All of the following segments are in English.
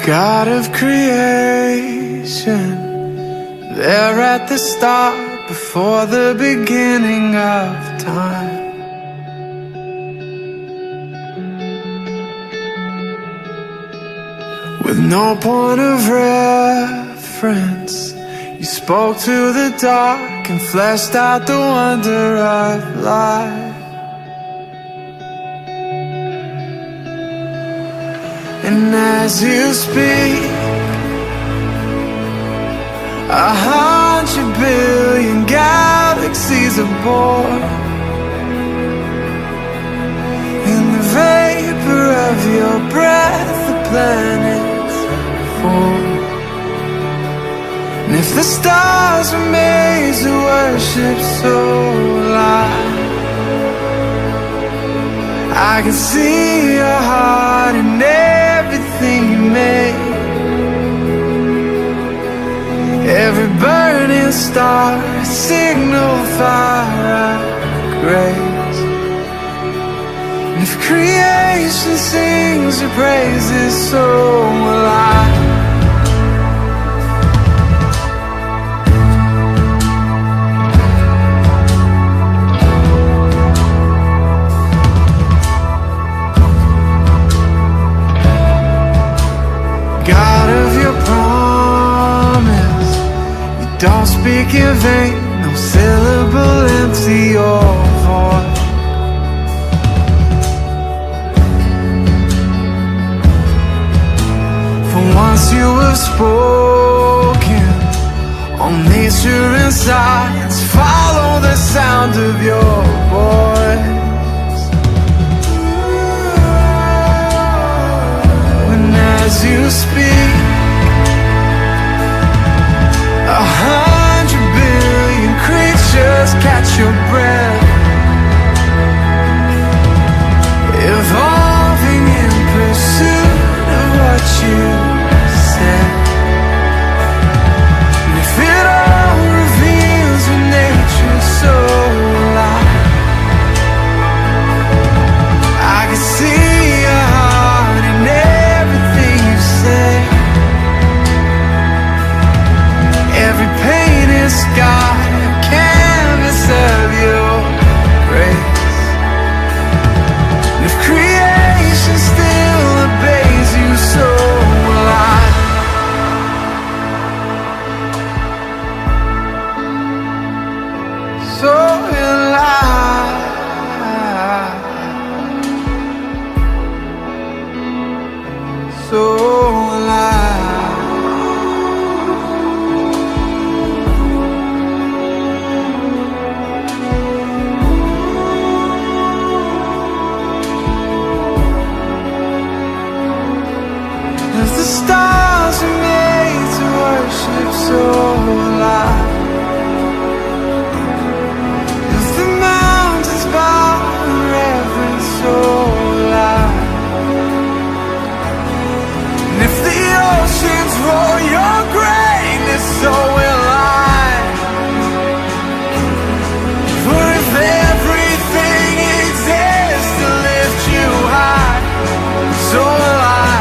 God of creation, there at the start, before the beginning of time. With no point of reference, you spoke to the dark and fleshed out the wonder of life. And as you speak, 100 billion galaxies are born. In the vapor of your breath, the planets form. And if the stars were made to worship so alive, I can see your heart in everything you made. Every burning star, a signal fire of grace. And if creation sings your praises, so will I. God of your promise, you don't speak in vain, no syllable empty or void. For once you have spoken, all nature and science follow the sound of your voice. As you speak, 100 billion creatures catch your breath, evolving in pursuit of what you said. And if it all reveals your nature so alive, I can see your heart in everything you say. Every painted sky, a canvas of your grace. And if creation still obeys you, so will I. So will I. So will I. If the stars are made to worship, so will I. If the mountains bow in reverence, so will I. And if the oceans roar your greatness, so will I. For if everything exists to lift you high, so will I.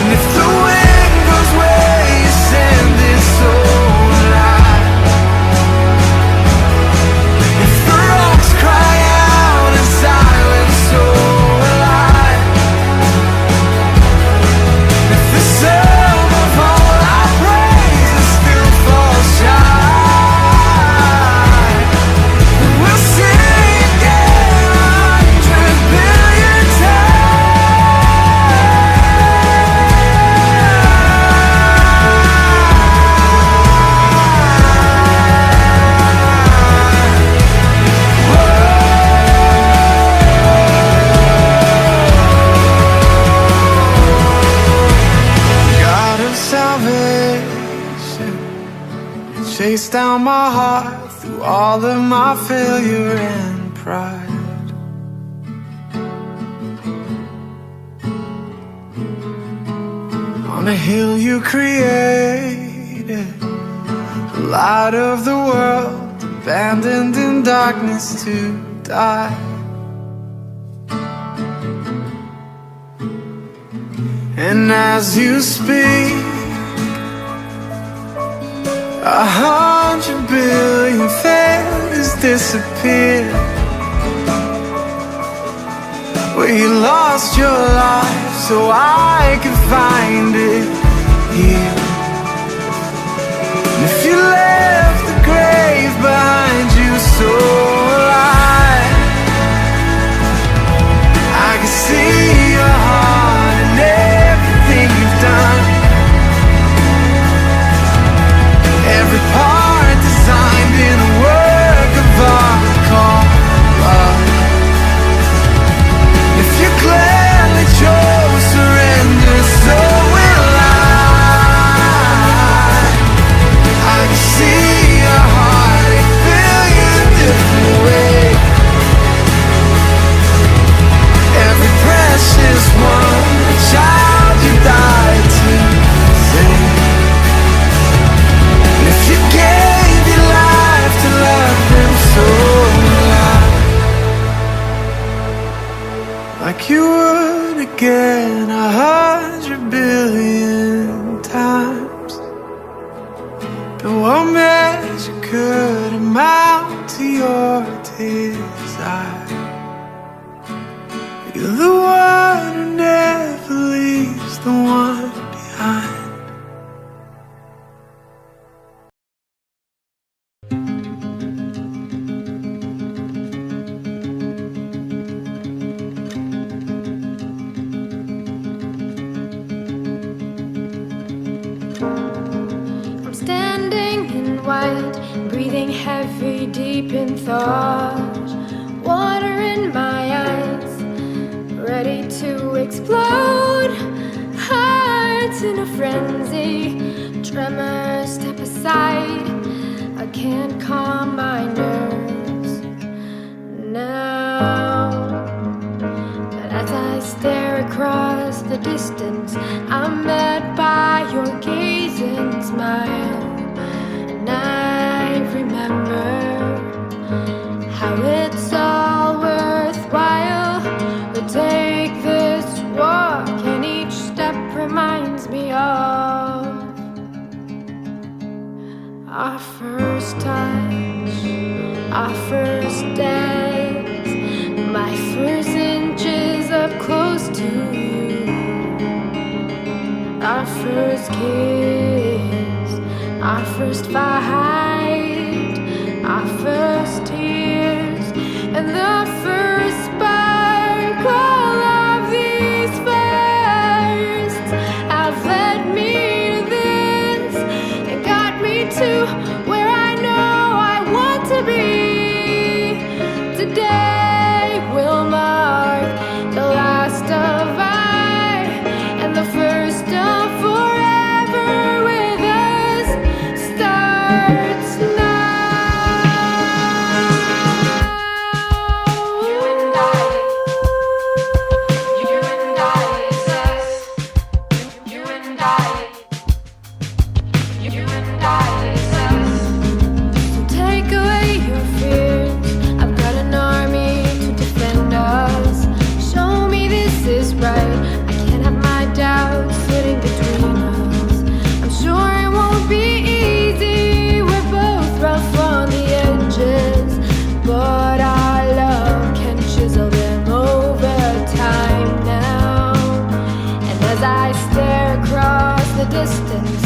And if the wind goes where you send it, so will I. If the rocks cry out in silence, so will I. If the sum of all our praises still falls shy, then we'll sing again 100 billion God of salvation, you chase down my heart through all of my failure and pride. On a hill you created, the light of the world, abandoned in darkness to die. And as you speak, 100 billion feathers disappear where you lost your life so I could find it here. And if you left the grave behind you so alive, I can see your heart and everything you've done. Every part designed in a work of art called love. If you gladly chose surrender, so will I can see your heart a billion different ways. Every precious one, a child you died to save. And if you gave your life to love them, so will I. Like you would again 100 billion times. But what measure could amount to your desire? You're the one who never leaves the one behind. I'm standing in white, breathing heavy, deep in thought. Water in my eyes, ready to explode. Hearts in a frenzy, tremors, step aside. I can't calm my nerves now. But as I stare across the distance, I'm met by your gaze and smile. And I remember how it's all worthwhile. We take this walk, and each step reminds me of our first touch, our first dance, my first inches up close to you, our first kiss, our first fight, our first tears, and the first sparkle of these firsts have led me to this and got me to where I know I want to be. Today will mark the last of I and the first of forever with us starts now. You and I, it's us. You and I, it's us. So take away your fears. I've got an army to defend us. Show me this is right. I can't have my doubts sitting between us. I'm sure it won't be easy. We're both rough on the edges, but our love can chisel them over time now. And as I stare across the distance,